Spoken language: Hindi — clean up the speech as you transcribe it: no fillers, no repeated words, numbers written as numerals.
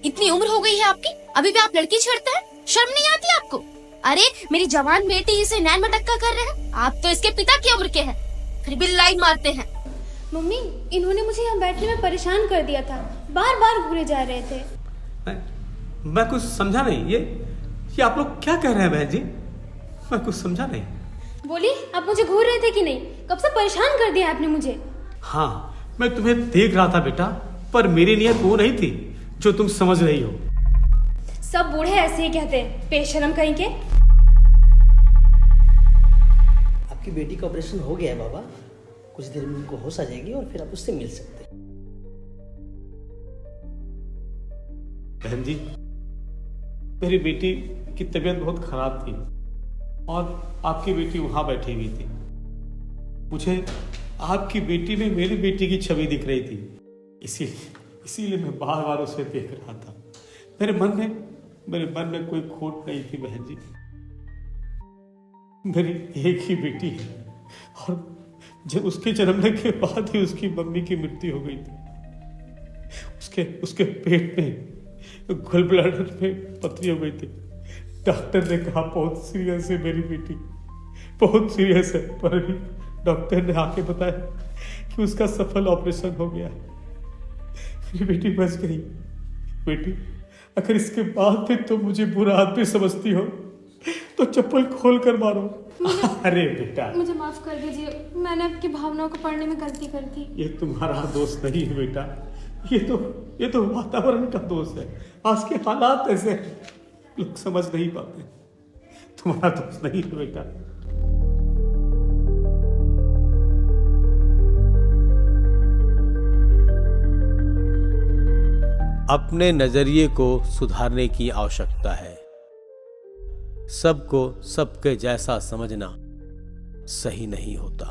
इतनी उम्र हो गई है आपकी, अभी भी आप लड़की छेड़ते हैं? शर्म नहीं आती आपको? अरे मेरी जवान बेटी इसे नैन मटक्का कर रहे हैं, आप तो इसके पिता की उम्र के हैं, फिर भी लाइन मारते हैं। मम्मी, इन्होंने मुझे यहाँ बैठने में परेशान कर दिया था, बार बार घूरे जा रहे थे। मैं कुछ समझा नहीं। ये आप लोग क्या कह रहे हैं बहन जी? मैं कुछ समझा नहीं। बोली, आप मुझे घूर रहे थे कि नहीं? कब से परेशान कर दिया आपने मुझे। हाँ, मैं तुम्हें देख रहा था बेटा, पर मेरी नीयत वो नहीं थी जो तुम समझ रही हो। सब बूढ़े ऐसे ही कहते हैं, बेशरम कहीं के। आपकी बेटी का ऑपरेशन हो गया है बाबा, कुछ देर में उनको होश आ जाएगी और फिर आप उससे मिल सकते हैं। बहन जी, मेरी बेटी की तबीयत बहुत खराब थी और आपकी बेटी वहां बैठी हुई थी। मुझे आपकी बेटी में मेरी बेटी की छवि दिख रही थी, इसीलिए मैं बार बार उसे देख रहा था। मेरे मन में कोई खोट नहीं थी बहन जी। मेरी एक ही बेटी है और जब उसके जन्मने के बाद ही उसकी मम्मी की मृत्यु हो गई थी। उसके पेट में गॉल ब्लैडर में पथरी हो गई थी। डॉक्टर ने कहा बहुत सीरियस है मेरी बेटी, बहुत सीरियस है, पर भी डॉक्टर ने आके बताया कि उसका सफल ऑपरेशन हो गया। मेरी बेटी बच गई। बेटी, अगर इसके बाद भी तुम मुझे बुरा आदमी समझती हो तो चप्पल खोल कर मारो। अरे बेटा, मुझे माफ कर दीजिए, मैंने आपकी भावनाओं को पढ़ने में गलती कर दी। ये तुम्हारा दोष नहीं है बेटा, ये तो वातावरण का दोष है। आज के हालात ऐसे हैं, लोग समझ नहीं पाते। तुम्हारा दोष नहीं है बेटा। अपने नजरिए को सुधारने की आवश्यकता है। सबको सबके जैसा समझना सही नहीं होता।